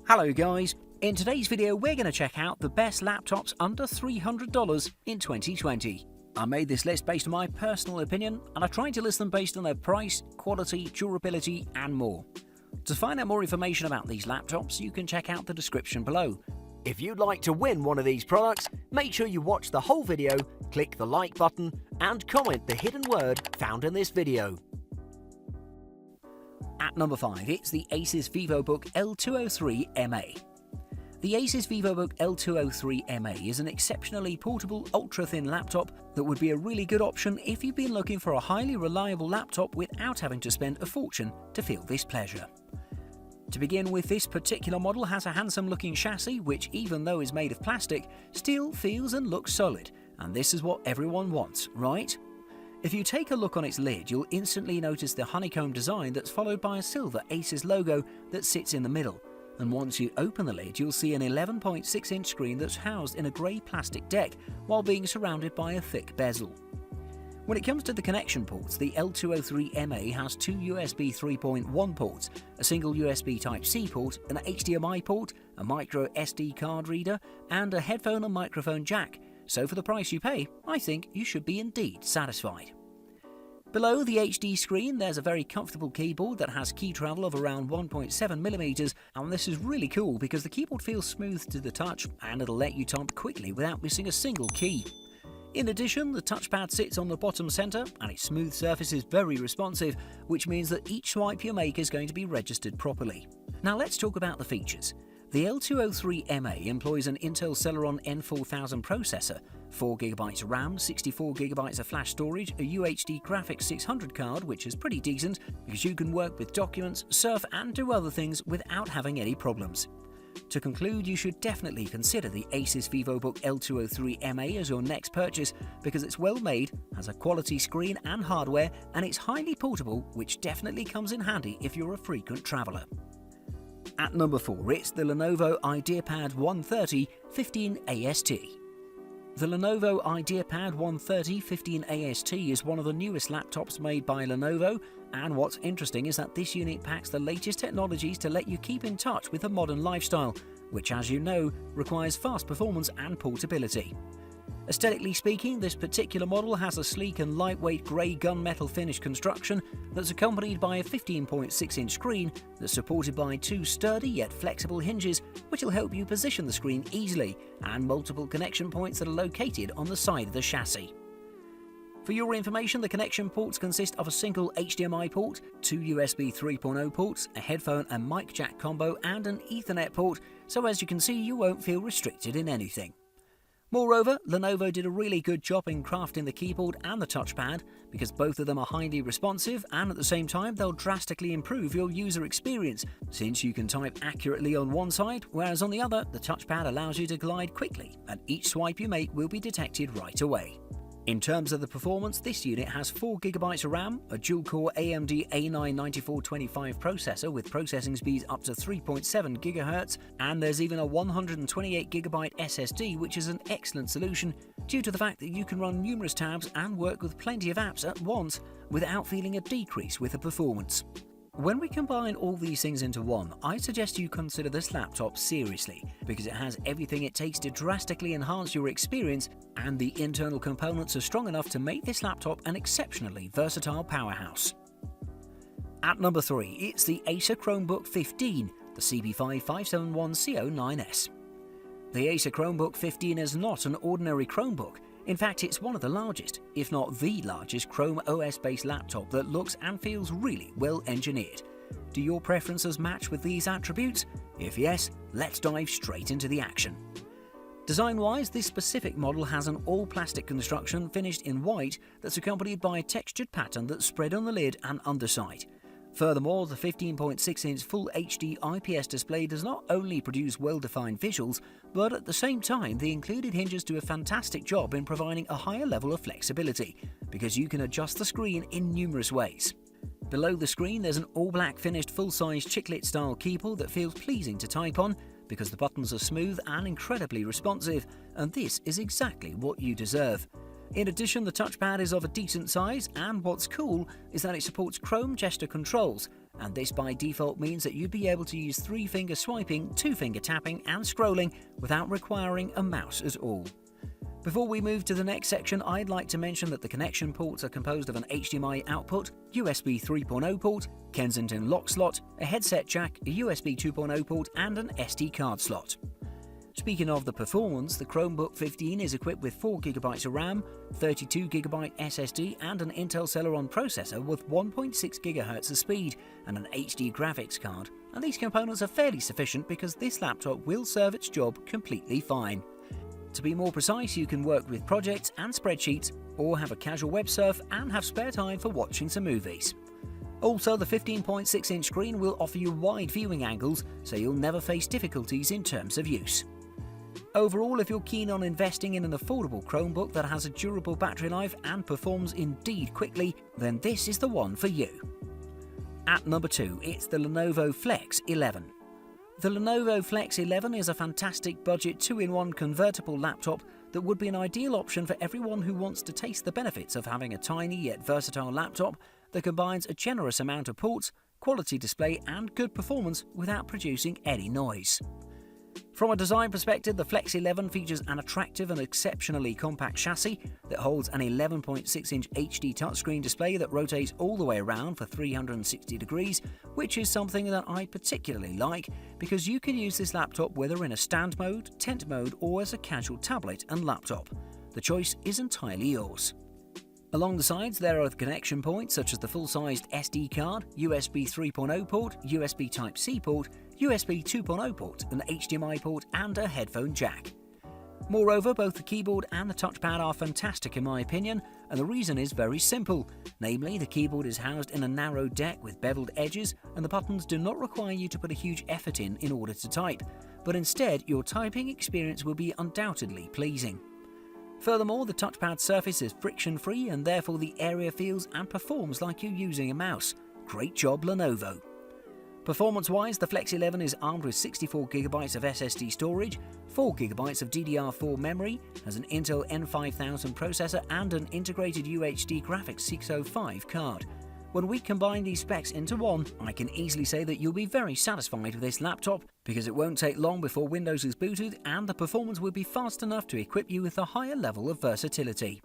Hello guys, in today's video we're going to check out the best laptops under $300 in 2020. I made this list based on my personal opinion and I tried to list them based on their price, quality, durability and more. To find out more information about these laptops you can check out the description below. If you'd like to win one of these products, make sure you watch the whole video, click the like button and comment the hidden word found in this video. At number 5, it's the Asus VivoBook L203MA. The Asus VivoBook L203MA is an exceptionally portable, ultra-thin laptop that would be a really good option if you've been looking for a highly reliable laptop without having to spend a fortune to feel this pleasure. To begin with, this particular model has a handsome-looking chassis which, even though is made of plastic, still feels and looks solid, and this is what everyone wants, right? If you take a look on its lid, you'll instantly notice the honeycomb design that's followed by a silver Asus logo that sits in the middle. And once you open the lid, you'll see an 11.6-inch screen that's housed in a grey plastic deck while being surrounded by a thick bezel. When it comes to the connection ports, the L203MA has two USB 3.1 ports, a single USB Type-C port, an HDMI port, a micro SD card reader, and a headphone and microphone jack. So for the price you pay, I think you should be indeed satisfied. Below the HD screen, there's a very comfortable keyboard that has key travel of around 1.7mm, and this is really cool because the keyboard feels smooth to the touch and it'll let you type quickly without missing a single key. In addition, the touchpad sits on the bottom center and its smooth surface is very responsive, which means that each swipe you make is going to be registered properly. Now let's talk about the features. The L203MA employs an Intel Celeron N4000 processor, 4GB RAM, 64GB of flash storage, a UHD Graphics 600 card which is pretty decent because you can work with documents, surf and do other things without having any problems. To conclude, you should definitely consider the Asus VivoBook L203MA as your next purchase because it's well made, has a quality screen and hardware, and it's highly portable, which definitely comes in handy if you're a frequent traveller. At number 4, it's the Lenovo IdeaPad 130 15AST. The Lenovo IdeaPad 130 15AST is one of the newest laptops made by Lenovo, and what's interesting is that this unit packs the latest technologies to let you keep in touch with a modern lifestyle, which, as you know, requires fast performance and portability. Aesthetically speaking, this particular model has a sleek and lightweight grey gunmetal finish construction that's accompanied by a 15.6-inch screen that's supported by two sturdy yet flexible hinges which will help you position the screen easily, and multiple connection points that are located on the side of the chassis. For your information, the connection ports consist of a single HDMI port, two USB 3.0 ports, a headphone and mic jack combo and an Ethernet port, so as you can see you won't feel restricted in anything. Moreover, Lenovo did a really good job in crafting the keyboard and the touchpad because both of them are highly responsive, and at the same time they'll drastically improve your user experience since you can type accurately on one side, whereas on the other the touchpad allows you to glide quickly and each swipe you make will be detected right away. In terms of the performance, this unit has 4GB of RAM, a dual-core AMD A9-9425 processor with processing speeds up to 3.7 GHz, and there's even a 128GB SSD, which is an excellent solution due to the fact that you can run numerous tabs and work with plenty of apps at once without feeling a decrease with the performance. When we combine all these things into one, I suggest you consider this laptop seriously because it has everything it takes to drastically enhance your experience, and the internal components are strong enough to make this laptop an exceptionally versatile powerhouse. At number 3, it's the Acer Chromebook 15, the CB5571CO9S. The Acer Chromebook 15 is not an ordinary Chromebook. In fact, it's one of the largest, if not the largest, Chrome OS-based laptop that looks and feels really well engineered. Do your preferences match with these attributes? If yes, let's dive straight into the action. Design-wise, this specific model has an all-plastic construction finished in white that's accompanied by a textured pattern that's spread on the lid and underside. Furthermore, the 15.6-inch Full HD IPS display does not only produce well-defined visuals, but at the same time the included hinges do a fantastic job in providing a higher level of flexibility, because you can adjust the screen in numerous ways. Below the screen there's an all-black finished full-size chiclet-style keyboard that feels pleasing to type on, because the buttons are smooth and incredibly responsive, and this is exactly what you deserve. In addition, the touchpad is of a decent size, and what's cool is that it supports Chrome gesture controls, and this by default means that you'd be able to use 3-finger swiping, 2-finger tapping and scrolling without requiring a mouse at all. Before we move to the next section, I'd like to mention that the connection ports are composed of an HDMI output, USB 3.0 port, Kensington lock slot, a headset jack, a USB 2.0 port and an SD card slot. Speaking of the performance, the Chromebook 15 is equipped with 4GB of RAM, 32GB SSD and an Intel Celeron processor with 1.6 GHz of speed and an HD graphics card, and these components are fairly sufficient because this laptop will serve its job completely fine. To be more precise, you can work with projects and spreadsheets, or have a casual web surf and have spare time for watching some movies. Also, the 15.6-inch screen will offer you wide viewing angles, so you'll never face difficulties in terms of use. Overall, if you're keen on investing in an affordable Chromebook that has a durable battery life and performs indeed quickly, then this is the one for you. At number 2, it's the Lenovo Flex 11. The Lenovo Flex 11 is a fantastic budget 2-in-1 convertible laptop that would be an ideal option for everyone who wants to taste the benefits of having a tiny yet versatile laptop that combines a generous amount of ports, quality display and good performance without producing any noise. From a design perspective, the Flex 11 features an attractive and exceptionally compact chassis that holds an 11.6-inch HD touchscreen display that rotates all the way around for 360 degrees, which is something that I particularly like because you can use this laptop whether in a stand mode, tent mode or as a casual tablet and laptop. The choice is entirely yours. Along the sides there are the connection points such as the full-sized SD card, USB 3.0 port, USB Type-C port, USB 2.0 port, an HDMI port and a headphone jack. Moreover, both the keyboard and the touchpad are fantastic in my opinion, and the reason is very simple. Namely, the keyboard is housed in a narrow deck with beveled edges, and the buttons do not require you to put a huge effort in order to type, but instead your typing experience will be undoubtedly pleasing. Furthermore, the touchpad surface is friction-free and therefore the area feels and performs like you're using a mouse. Great job, Lenovo. Performance-wise, the Flex 11 is armed with 64GB of SSD storage, 4GB of DDR4 memory, has an Intel N5000 processor and an integrated UHD Graphics 605 card. When we combine these specs into one, I can easily say that you'll be very satisfied with this laptop because it won't take long before Windows is booted and the performance will be fast enough to equip you with a higher level of versatility.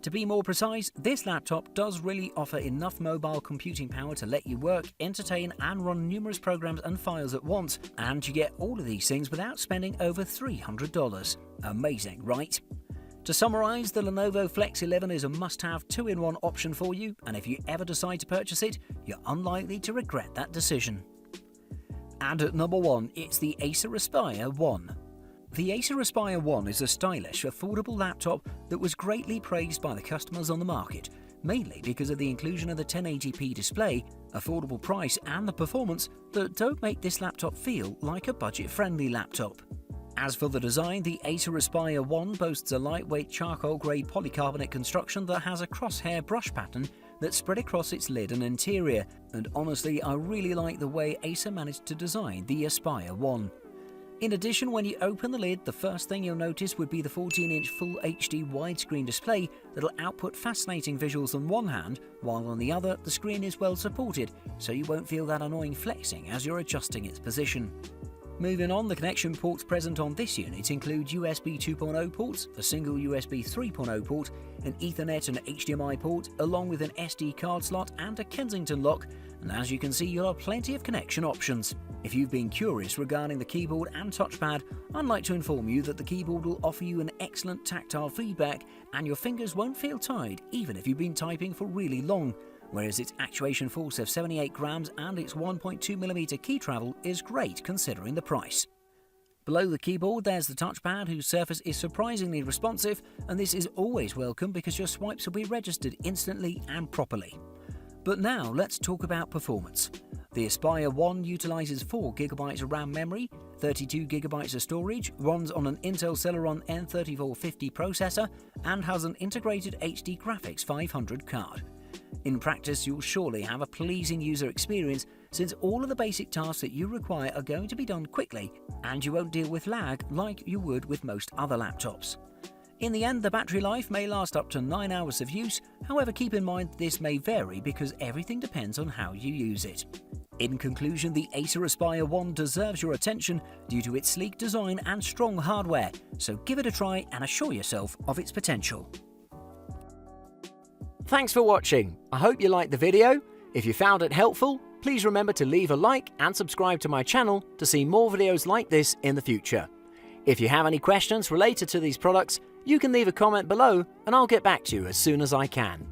To be more precise, this laptop does really offer enough mobile computing power to let you work, entertain and run numerous programs and files at once, and you get all of these things without spending over $300. Amazing, right? To summarise, the Lenovo Flex 11 is a must-have 2-in-1 option for you, and if you ever decide to purchase it, you're unlikely to regret that decision. And at number 1, it's the Acer Aspire One. The Acer Aspire One is a stylish, affordable laptop that was greatly praised by the customers on the market, mainly because of the inclusion of the 1080p display, affordable price and the performance that don't make this laptop feel like a budget-friendly laptop. As for the design, the Acer Aspire One boasts a lightweight charcoal grey polycarbonate construction that has a crosshair brush pattern that's spread across its lid and interior, and honestly I really like the way Acer managed to design the Aspire One. In addition, when you open the lid, the first thing you'll notice would be the 14-inch Full HD widescreen display that'll output fascinating visuals on one hand, while on the other the screen is well supported, so you won't feel that annoying flexing as you're adjusting its position. Moving on, the connection ports present on this unit include USB 2.0 ports, a single USB 3.0 port, an Ethernet and HDMI port, along with an SD card slot and a Kensington lock, and as you can see you'll have plenty of connection options. If you've been curious regarding the keyboard and touchpad, I'd like to inform you that the keyboard will offer you an excellent tactile feedback and your fingers won't feel tired even if you've been typing for really long, whereas its actuation force of 78 grams and its 1.2mm key travel is great considering the price. Below the keyboard there's the touchpad whose surface is surprisingly responsive, and this is always welcome because your swipes will be registered instantly and properly. But now let's talk about performance. The Aspire One utilises 4GB of RAM memory, 32GB of storage, runs on an Intel Celeron N3450 processor and has an integrated HD Graphics 500 card. In practice, you'll surely have a pleasing user experience since all of the basic tasks that you require are going to be done quickly and you won't deal with lag like you would with most other laptops. In the end, the battery life may last up to 9 hours of use, however keep in mind this may vary because everything depends on how you use it. In conclusion, the Acer Aspire One deserves your attention due to its sleek design and strong hardware, so give it a try and assure yourself of its potential. Thanks for watching. I hope you liked the video. If you found it helpful, please remember to leave a like and subscribe to my channel to see more videos like this in the future. If you have any questions related to these products, you can leave a comment below and I'll get back to you as soon as I can.